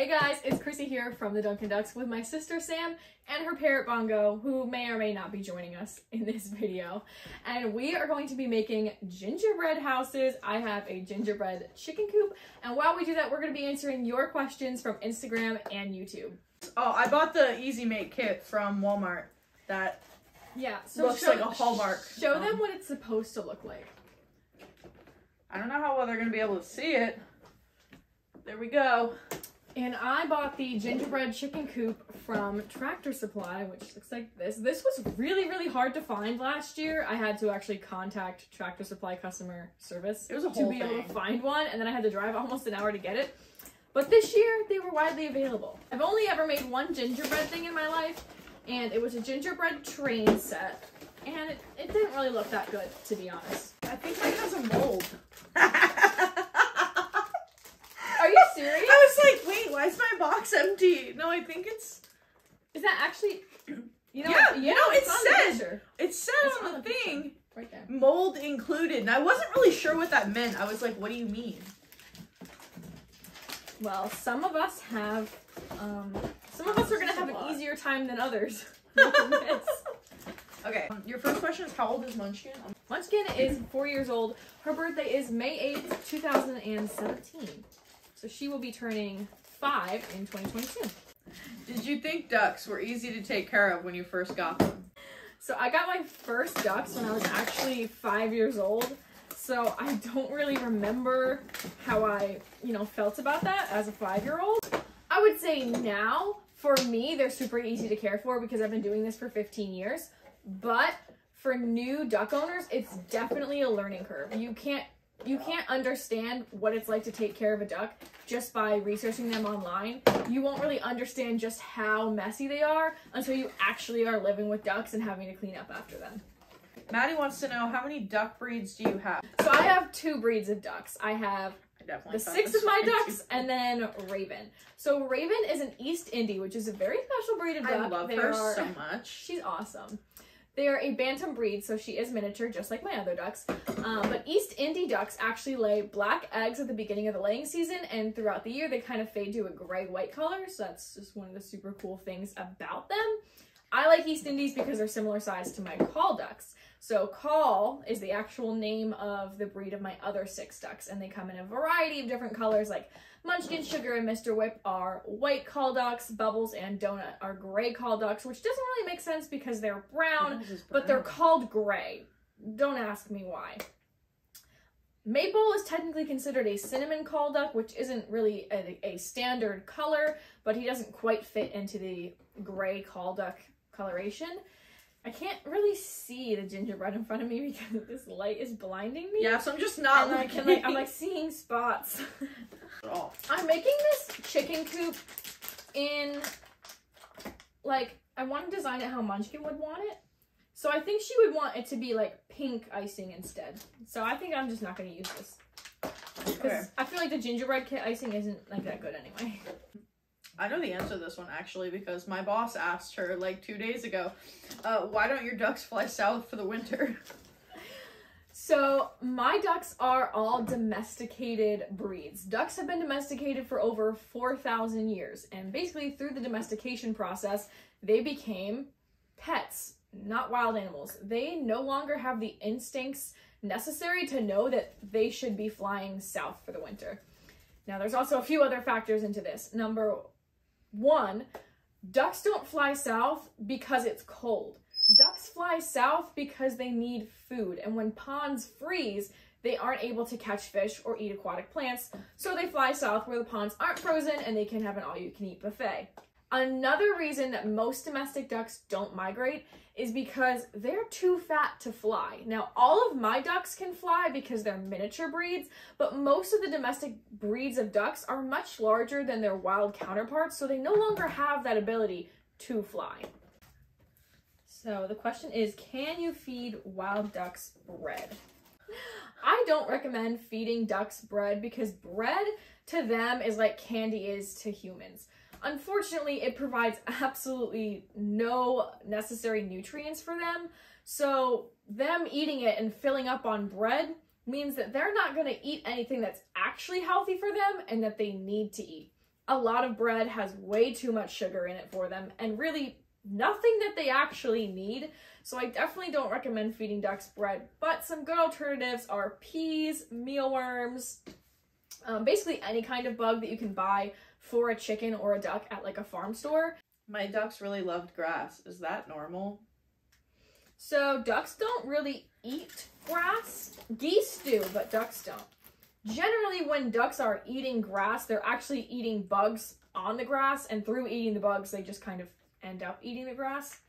Hey guys, it's Chrissy here from the Dunkin Ducks with my sister Sam and her parrot Bongo, who may or may not be joining us in this video. And we are going to be making gingerbread houses. I have a gingerbread chicken coop, and while we do that, we're going to be answering your questions from Instagram and YouTube. Oh, I bought the Easy Make kit from Walmart that looks like a Hallmark. Show them what it's supposed to look like. I don't know how well they're going to be able to see it. There we go. And I bought the gingerbread chicken coop from Tractor Supply, which looks like this. This was really, really hard to find last year. I had to actually contact Tractor Supply customer service to be able to find one, and then I had to drive almost an hour to get it. But this year, they were widely available. I've only ever made one gingerbread thing in my life, and it was a gingerbread train set, and it didn't really look that good, to be honest. I think mine has a mold. Are you serious? I was like, wait, why is my box empty? No, I think it's... Is that actually... You know, it said on the thing, right there. Mold included, and I wasn't really sure what that meant. I was like, what do you mean? Well, some of us have, some of us are going to have an easier time than others making this. Okay, your first question is, how old is Munchkin? Munchkin is 4 years old. Her birthday is May 8th, 2017. So she will be turning 5 in 2022. Did you think ducks were easy to take care of when you first got them? So I got my first ducks when I was actually 5 years old. So I don't really remember how I, felt about that as a 5-year-old. I would say now, for me, they're super easy to care for because I've been doing this for 15 years. But for new duck owners, it's definitely a learning curve. You can't understand what it's like to take care of a duck just by researching them online. You won't really understand just how messy they are until you actually are living with ducks and having to clean up after them. Maddie wants to know, how many duck breeds do you have? So I have 2 breeds of ducks. I have the 6 of my ducks and then Raven. So Raven is an East Indie, which is a very special breed of duck. I love her so much. She's awesome. They are a bantam breed, so she is miniature, just like my other ducks. But East Indie ducks actually lay black eggs at the beginning of the laying season, and throughout the year, they kind of fade to a gray-white color, so that's just one of the super cool things about them. I like East Indies because they're similar size to my call ducks. So call is the actual name of the breed of my other 6 ducks, and they come in a variety of different colors, like Munchkin, Sugar, and Mr. Whip are white call ducks, Bubbles and Donut are gray call ducks, which doesn't really make sense because they're brown, but they're called gray. Don't ask me why. Maple is technically considered a cinnamon call duck, which isn't really a standard color, but he doesn't quite fit into the gray call duck coloration. I can't really see the gingerbread in front of me because this light is blinding me. Yeah, so I'm just not looking. I'm like seeing spots. Oh. I'm making this chicken coop in, I want to design it how Munchkin would want it. So I think she would want it to be like pink icing instead. So I think I'm just not going to use this. Because I feel like the gingerbread kit icing isn't like that good anyway. I know the answer to this one, actually, because my boss asked her, 2 days ago, why don't your ducks fly south for the winter? So, my ducks are all domesticated breeds. Ducks have been domesticated for over 4,000 years, and basically through the domestication process, they became pets, not wild animals. They no longer have the instincts necessary to know that they should be flying south for the winter. Now, there's also a few other factors into this. Number 1, ducks don't fly south because it's cold. Ducks fly south because they need food, and when ponds freeze, they aren't able to catch fish or eat aquatic plants, so they fly south where the ponds aren't frozen and they can have an all-you-can-eat buffet. Another reason that most domestic ducks don't migrate is because they're too fat to fly. Now, all of my ducks can fly because they're miniature breeds, but most of the domestic breeds of ducks are much larger than their wild counterparts, so they no longer have that ability to fly. So the question is, can you feed wild ducks bread? I don't recommend feeding ducks bread because bread to them is like candy is to humans. Unfortunately, it provides absolutely no necessary nutrients for them, so them eating it and filling up on bread means that they're not going to eat anything that's actually healthy for them and that they need to eat. a lot of bread has way too much sugar in it for them, and really nothing that they actually need. So I definitely don't recommend feeding ducks bread, but some good alternatives are peas, mealworms, basically any kind of bug that you can buy for a chicken or a duck at like a farm store. My ducks really loved grass. Is that normal? So ducks don't really eat grass. Geese do, but ducks don't. Generally, when ducks are eating grass, they're actually eating bugs on the grass, and through eating the bugs, they just kind of end up eating the grass.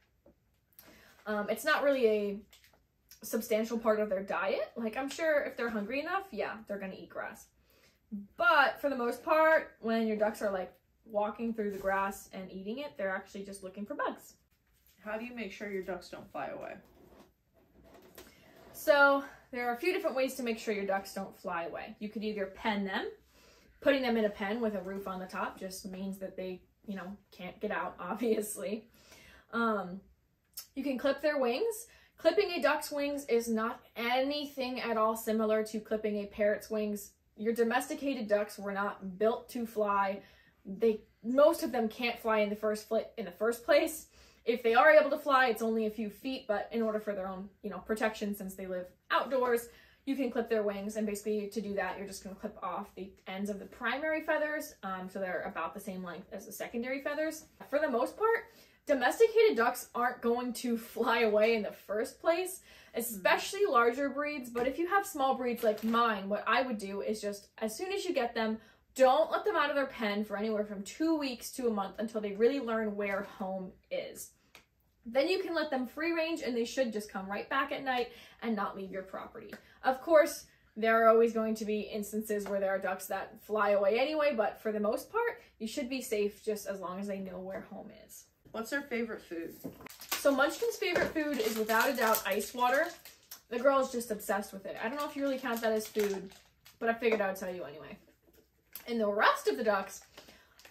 It's not really a substantial part of their diet. Like, I'm sure if they're hungry enough, yeah, they're gonna eat grass. But for the most part, when your ducks are like walking through the grass and eating it, they're actually just looking for bugs. How do you make sure your ducks don't fly away? So there are a few different ways to make sure your ducks don't fly away. You could either pen them. Putting them in a pen with a roof on the top just means that they, you know, can't get out, obviously. You can clip their wings. Clipping a duck's wings is not anything at all similar to clipping a parrot's wings. Your domesticated ducks were not built to fly. Most of them can't fly in the first place. If they are able to fly, it's only a few feet, but in order for their own, you know, protection, since they live outdoors, you can clip their wings. And basically to do that, you're just going to clip off the ends of the primary feathers, so they're about the same length as the secondary feathers. For the most part, domesticated ducks aren't going to fly away in the first place, especially larger breeds. But if you have small breeds like mine, what I would do is just, as soon as you get them, don't let them out of their pen for anywhere from 2 weeks to a month until they really learn where home is. Then you can let them free range, and they should just come right back at night and not leave your property. Of course, there are always going to be instances where there are ducks that fly away anyway, but for the most part, you should be safe just as long as they know where home is. What's their favorite food? So Munchkin's favorite food is without a doubt ice water. The girl is just obsessed with it. I don't know if you really count that as food, but I figured I would tell you anyway. And the rest of the ducks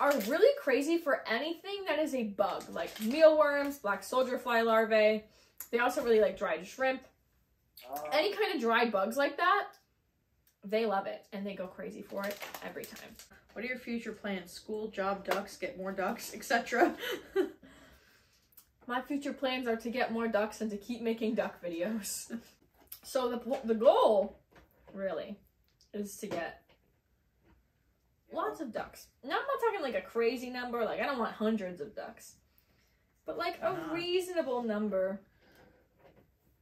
are really crazy for anything that is a bug, like mealworms, black soldier fly larvae. They also really like dried shrimp. Any kind of dried bugs like that, they love it, and they go crazy for it every time. What are your future plans? School, job, ducks, get more ducks, etc. My future plans are to get more ducks and to keep making duck videos. So the goal, really, is to get lots of ducks. Now, I'm not talking like a crazy number, like I don't want hundreds of ducks, but like a reasonable number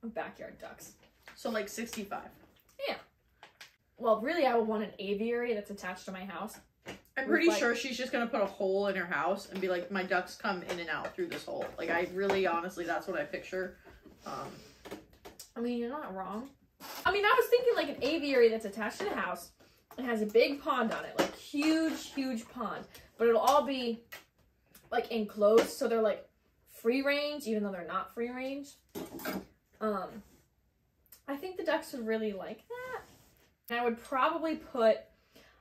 of backyard ducks. So like 65. Yeah. Well, really, I would want an aviary that's attached to my house. I'm pretty sure she's just gonna put a hole in her house and be like, my ducks come in and out through this hole. Like, I really, honestly, that's what I picture. I mean, you're not wrong. I mean, I was thinking like an aviary that's attached to the house. It has a big pond on it, like huge, huge pond. But it'll all be like enclosed, so they're like free range, even though they're not free range. I think the ducks would really like that. And I would probably put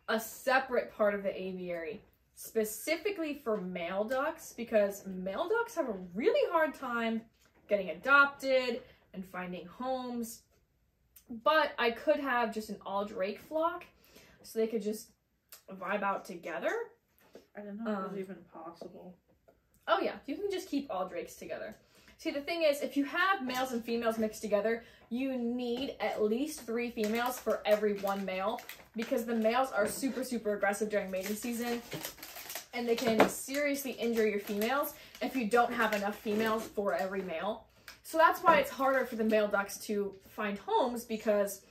a separate part of the aviary specifically for male ducks, because male ducks have a really hard time getting adopted and finding homes. But I could have just an all drake flock, so they could just vibe out together. I didn't know it was even possible. Oh yeah, you can just keep all drakes together. See, the thing is, if you have males and females mixed together, you need at least 3 females for every 1 male, because the males are super, super aggressive during mating season, and they can seriously injure your females if you don't have enough females for every male. So that's why it's harder for the male ducks to find homes, because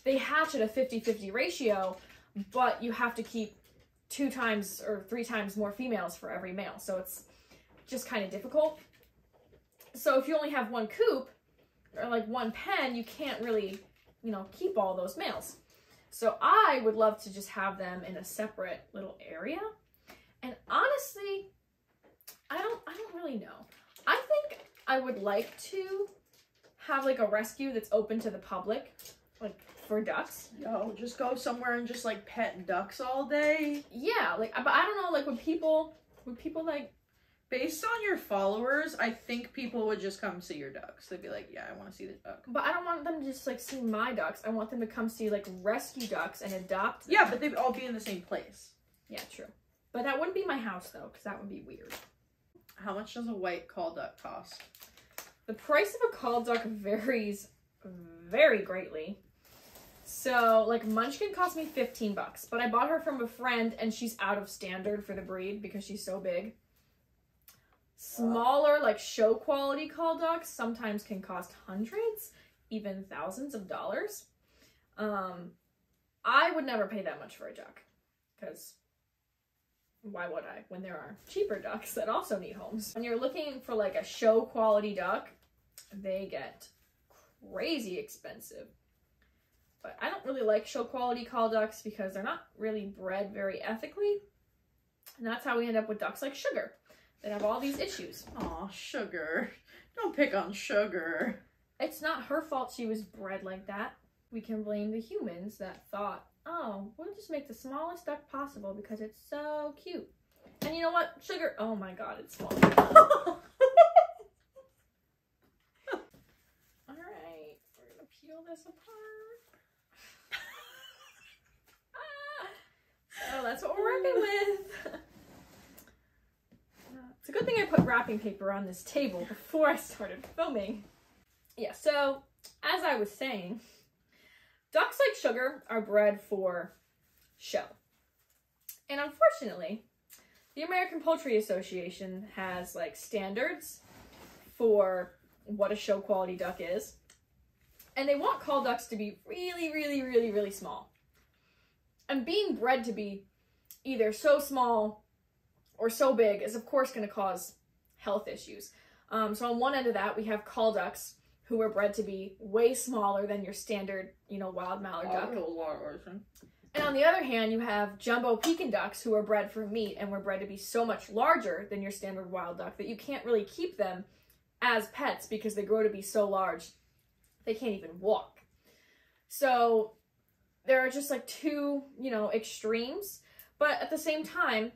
they hatch at a 50-50 ratio, but you have to keep 2 times or 3 times more females for every male. So it's just kind of difficult. So if you only have 1 coop or like 1 pen, you can't really, you know, keep all those males. So I would love to just have them in a separate little area. And honestly, I don't really know. I think I would like to have like a rescue that's open to the public, like for ducks. Yo, just go somewhere and just like pet ducks all day. Yeah, like, but I don't know, like would people like, based on your followers, I think people would just come see your ducks. They'd be like, yeah, I want to see the duck. But I don't want them to just like see my ducks. I want them to come see like rescue ducks and adopt them. Yeah, but they'd all be in the same place. Yeah, true. But that wouldn't be my house though, because that would be weird. How much does a white call duck cost? The price of a call duck varies very greatly. So, like, Munchkin cost me 15 bucks, but I bought her from a friend and she's out of standard for the breed because she's so big. Smaller, like, show quality call ducks sometimes can cost hundreds, even thousands of dollars. I would never pay that much for a duck, because why would I, when there are cheaper ducks that also need homes? When you're looking for, like, a show quality duck, they get crazy expensive. But I don't really like show quality call ducks because they're not really bred very ethically. And that's how we end up with ducks like Sugar that have all these issues. Aw, Sugar. Don't pick on Sugar. It's not her fault she was bred like that. We can blame the humans that thought, oh, we'll just make the smallest duck possible because it's so cute. And you know what? Sugar, oh my god, it's small. Alright, we're gonna peel this apart. So that's what we're working with. It's a good thing I put wrapping paper on this table before I started filming. Yeah, so as I was saying, ducks like Sugar are bred for show. And unfortunately, the American Poultry Association has like standards for what a show quality duck is. And they want call ducks to be really, really, really, really small. And being bred to be either so small or so big is of course going to cause health issues. So on one end of that, we have call ducks who are bred to be way smaller than your standard, you know, wild mallard duck. And on the other hand, you have jumbo Pekin ducks who are bred for meat and were bred to be so much larger than your standard wild duck that you can't really keep them as pets because they grow to be so large they can't even walk. So there are just like two, you know, extremes, but at the same time,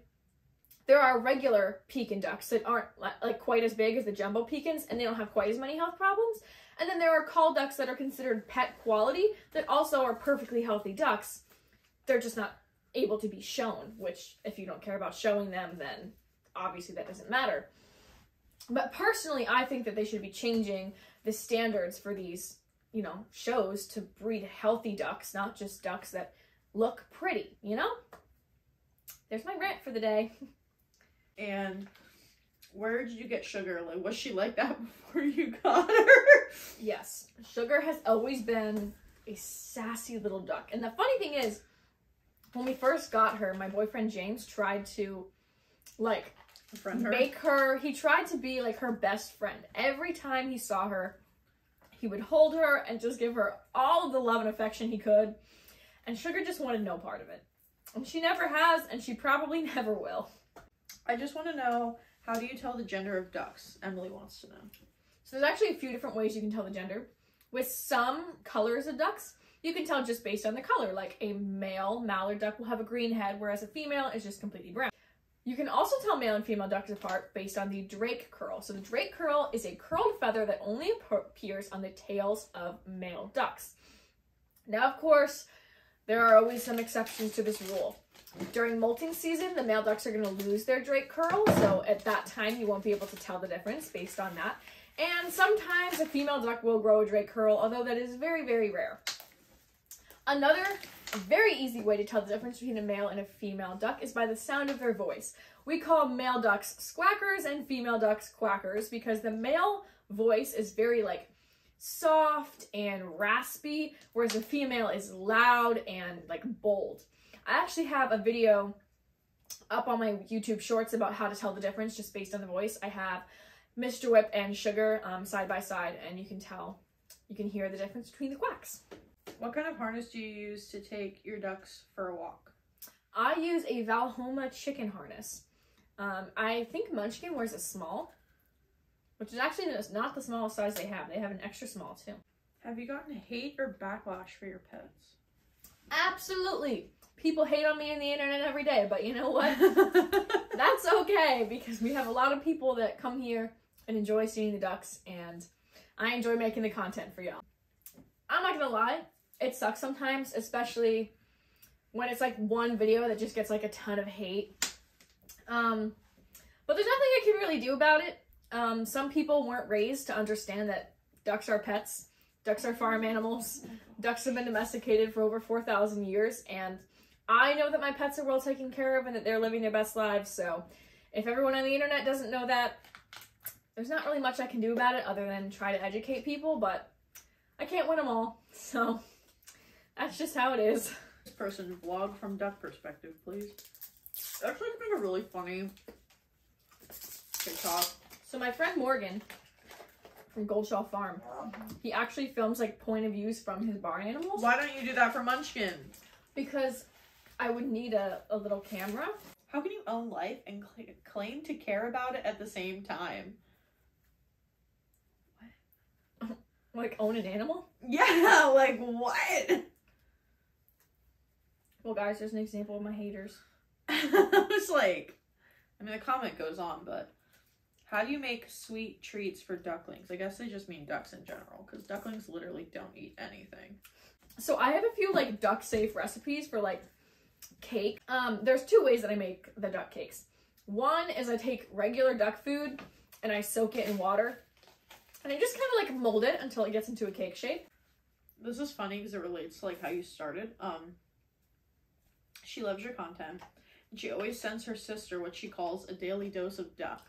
there are regular Pekin ducks that aren't like quite as big as the jumbo Pekins and they don't have quite as many health problems. And then there are call ducks that are considered pet quality that also are perfectly healthy ducks. They're just not able to be shown, which if you don't care about showing them, then obviously that doesn't matter. But personally, I think that they should be changing the standards for these, you know, shows to breed healthy ducks, not just ducks that look pretty, you know? There's my rant for the day. And where did you get Sugar? Like, was she like that before you got her? Yes. Sugar has always been a sassy little duck. And the funny thing is, when we first got her, my boyfriend James tried to, like, make her, he tried to be, like, her best friend. Every time he saw her, he would hold her and just give her all of the love and affection he could. And Sugar just wanted no part of it. And she never has, and she probably never will. I just want to know, how do you tell the gender of ducks? Emily wants to know. So there's actually a few different ways you can tell the gender. With some colors of ducks, you can tell just based on the color. Like a male mallard duck will have a green head, whereas a female is just completely brown. You can also tell male and female ducks apart based on the drake curl. So the drake curl is a curled feather that only appears on the tails of male ducks. Now, of course, there are always some exceptions to this rule. During molting season, the male ducks are going to lose their drake curl, so at that time you won't be able to tell the difference based on that. And sometimes a female duck will grow a drake curl, although that is very, very rare. Another very easy way to tell the difference between a male and a female duck is by the sound of their voice. We call male ducks squackers and female ducks quackers because the male voice is very like soft and raspy, whereas the female is loud and like bold. I actually have a video up on my YouTube shorts about how to tell the difference just based on the voice. I have Mr. Whip and Sugar side by side, and you can hear the difference between the quacks. What kind of harness do you use to take your ducks for a walk? I use a Valhoma chicken harness. I think Munchkin wears a small, which is actually not the smallest size they have. They have an extra small too. Have you gotten hate or backlash for your pets? Absolutely. People hate on me on the internet every day, but you know what? That's okay, because we have a lot of people that come here and enjoy seeing the ducks, and I enjoy making the content for y'all. I'm not gonna lie, it sucks sometimes, especially when it's like one video that just gets like a ton of hate. But there's nothing I can really do about it. Some people weren't raised to understand that ducks are pets. Ducks are farm animals. Ducks have been domesticated for over 4,000 years, and I know that my pets are well taken care of and that they're living their best lives, so if everyone on the internet doesn't know that, there's not really much I can do about it other than try to educate people, but I can't win them all, so that's just how it is. This person vlog from duck perspective, please. Actually, it's been a really funny TikTok. So my friend Morgan from Goldshell Farm, he actually films like point of views from his barn animals. Why don't you do that for Munchkin? Because I would need a little camera. How can you own life and claim to care about it at the same time? What? Like own an animal? Yeah, like what? Well guys, there's an example of my haters. I was like, I mean the comment goes on, but how do you make sweet treats for ducklings? I guess they just mean ducks in general, because ducklings literally don't eat anything. So I have a few like duck safe recipes for like cake. There's two ways that I make the duck cakes. One is I take regular duck food and I soak it in water and I just kind of like mold it until it gets into a cake shape. This is funny because it relates to like how you started. She loves your content and she always sends her sister what she calls a daily dose of duck.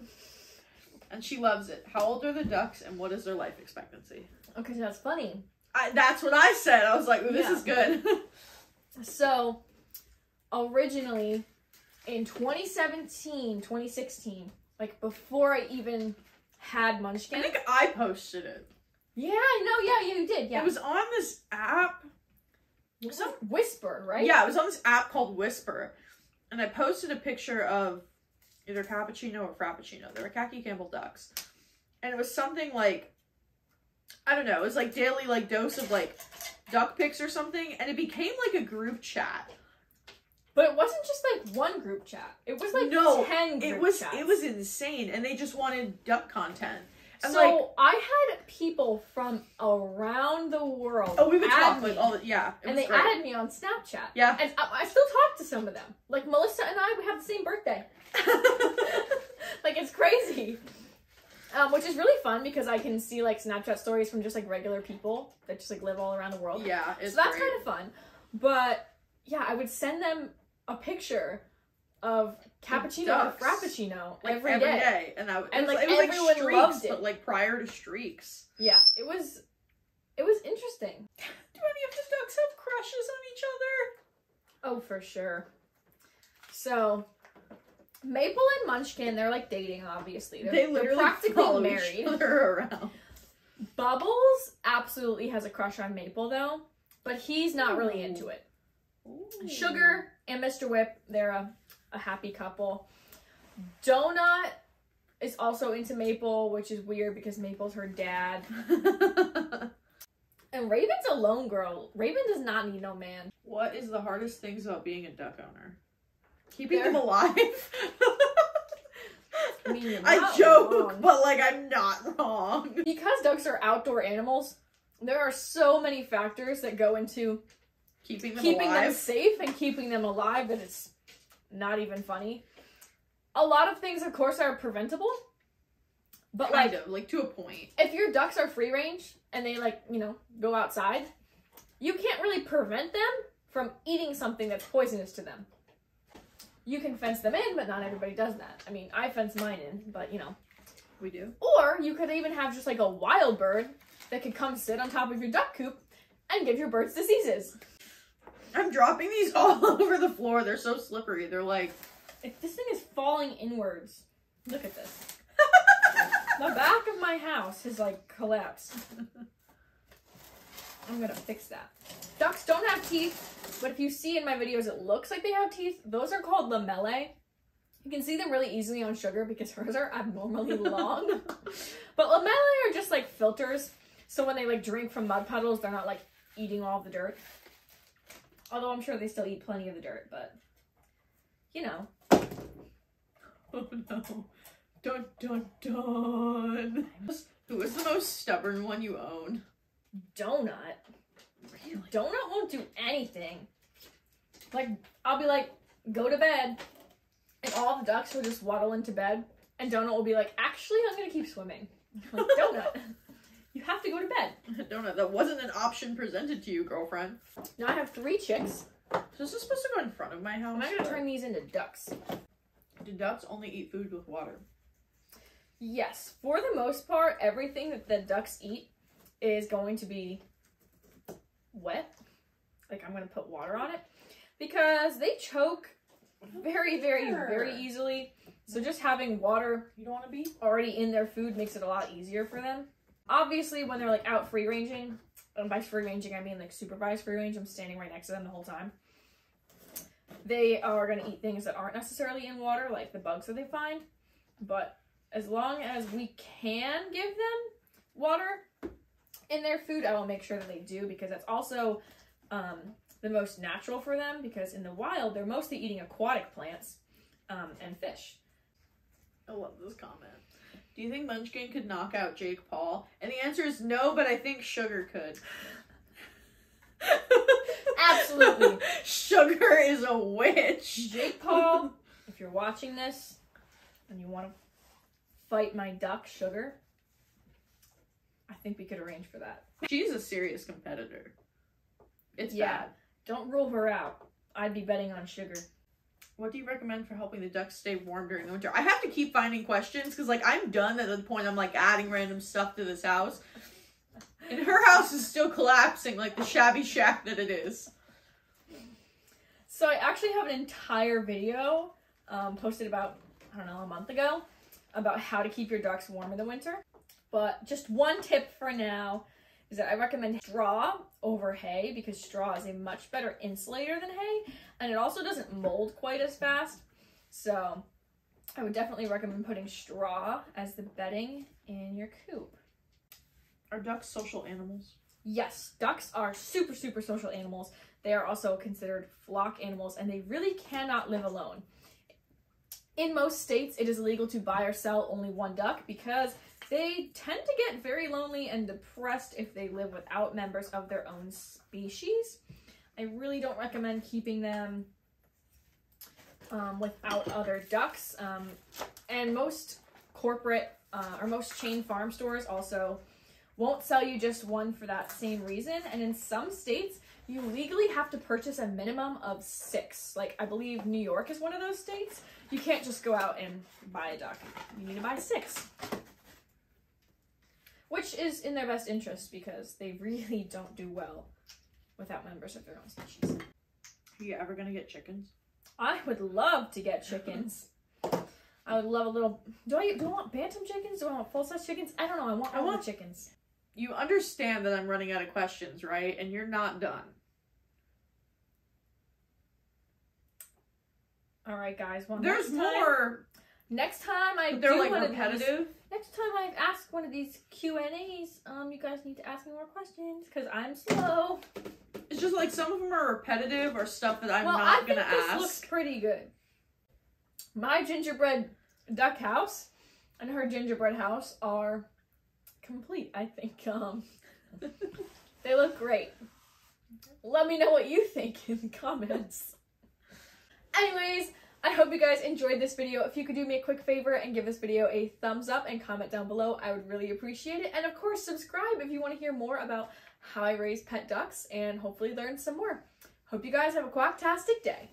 And she loves it. How old are the ducks and what is their life expectancy? Okay, so that's funny. That's what I said. I was like, ooh, this is good. So, originally, in 2016, like before I even had Munchkin. I think I posted it. Yeah, no, yeah, you did, yeah. It was on this app. It was on Whisper, right? Yeah, it was on this app called Whisper. And I posted a picture of either cappuccino or frappuccino. They were khaki Campbell ducks. And it was something like, I don't know, it was like daily like dose of like duck pics or something. And it became like a group chat. But it wasn't just like one group chat. It was like 10 group chats. It was insane. And they just wanted duck content. And so like, I had people from around the world. Oh, we would talk like all the, yeah. And they added me on Snapchat. Yeah. And I still talk to some of them. Like Melissa and I, we have the same birthday. Like it's crazy. Which is really fun because I can see like Snapchat stories from just like regular people that just like live all around the world. Yeah, it's so that's great. kind of fun. But yeah, I would send them a picture of cappuccino or frappuccino like every day. And like it was everyone like streaks, loved it. But like prior to streaks. Yeah, it was interesting. Do any of the ducks have crushes on each other? Oh, for sure. So Maple and Munchkin, they're like dating, obviously. They're practically married. Each other around. Bubbles absolutely has a crush on Maple though, but he's not really into it. Ooh. Sugar and Mr. Whip, they're a happy couple. Donut is also into Maple, which is weird because Maple's her dad. And Raven's a lone girl. Raven does not need no man. What is the hardest things about being a duck owner? Keeping them alive. I mean, I joke, wrong. But like I'm not wrong. Because ducks are outdoor animals, there are so many factors that go into keeping them safe and keeping them alive that it's not even funny. A lot of things, of course, are preventable. But kind of, like to a point. If your ducks are free range and they like, you know, go outside, you can't really prevent them from eating something that's poisonous to them. You can fence them in, but not everybody does that. I mean, I fence mine in, but you know. We do. Or you could even have just like a wild bird that could come sit on top of your duck coop and give your birds diseases. I'm dropping these all over the floor. They're so slippery. They're like... If this thing is falling inwards. Look at this. The back of my house has like collapsed. I'm gonna fix that. Ducks don't have teeth, but if you see in my videos it looks like they have teeth. Those are called lamellae. You can see them really easily on Sugar because hers are abnormally long. But lamellae are just like filters, so when they like drink from mud puddles, they're not like eating all the dirt. Although I'm sure they still eat plenty of the dirt, but you know. Oh no. Dun dun dun. Who is the most stubborn one you own? Donut. Really? Donut won't do anything. Like, I'll be like, go to bed. And all the ducks will just waddle into bed, and Donut will be like, actually, I'm gonna keep swimming. I'm like, Donut, you have to go to bed. Donut, that wasn't an option presented to you, girlfriend. Now I have 3 chicks. So is this supposed to go in front of my house? And I'm gonna turn these into ducks. Do ducks only eat food with water? Yes, for the most part, everything that the ducks eat is going to be wet. Like, I'm gonna put water on it because they choke very, very easily. So just having water You don't want to be? already in their food makes it a lot easier for them. Obviously, when they're like out free ranging, and by free ranging I mean like supervised free range, I'm standing right next to them the whole time. They are gonna eat things that aren't necessarily in water, like the bugs that they find. But as long as we can give them water in their food, I will make sure that they do, because that's also the most natural for them, because in the wild, they're mostly eating aquatic plants and fish. I love this comment. Do you think Munchkin could knock out Jake Paul? And the answer is no, but I think Sugar could. Absolutely. Sugar is a witch. Jake Paul, if you're watching this and you want to fight my duck, Sugar, I think we could arrange for that. She's a serious competitor. It's Yeah. bad. Don't rule her out. I'd be betting on Sugar. What do you recommend for helping the ducks stay warm during the winter? I have to keep finding questions because, like, I'm done at the point I'm, like, adding random stuff to this house. And her house is still collapsing like the shabby shack that it is. So I actually have an entire video posted about, I don't know, a month ago about how to keep your ducks warm in the winter. But just one tip for now is that I recommend straw over hay, because straw is a much better insulator than hay, and it also doesn't mold quite as fast. So I would definitely recommend putting straw as the bedding in your coop. Are ducks social animals? Yes, ducks are super social animals. They are also considered flock animals, and they really cannot live alone. In most states, it is illegal to buy or sell only one duck because they tend to get very lonely and depressed if they live without members of their own species. I really don't recommend keeping them without other ducks. And most corporate or most chain farm stores also won't sell you just one for that same reason. And in some states, you legally have to purchase a minimum of 6. Like, I believe New York is one of those states. You can't just go out and buy a duck. You need to buy 6. Which is in their best interest, because they really don't do well without members of their own species. Are you ever gonna get chickens? I would love to get chickens. I would love a little... Do I want bantam chickens? Do I want full-size chickens? I don't know. I want the chickens. You understand that I'm running out of questions, right? And you're not done. All right, guys. Well, there's more. Next time I they're do like one repetitive. Of these, next time I ask one of these Q&As, you guys need to ask me more questions because I'm slow. It's just like some of them are repetitive or stuff that I'm not gonna ask. This looks pretty good. My gingerbread duck house and her gingerbread house are complete, I think. They look great. Let me know what you think in the comments. Anyways, I hope you guys enjoyed this video. If you could do me a quick favor and give this video a thumbs up and comment down below, I would really appreciate it. And of course, subscribe if you want to hear more about how I raise pet ducks and hopefully learn some more. Hope you guys have a quacktastic day.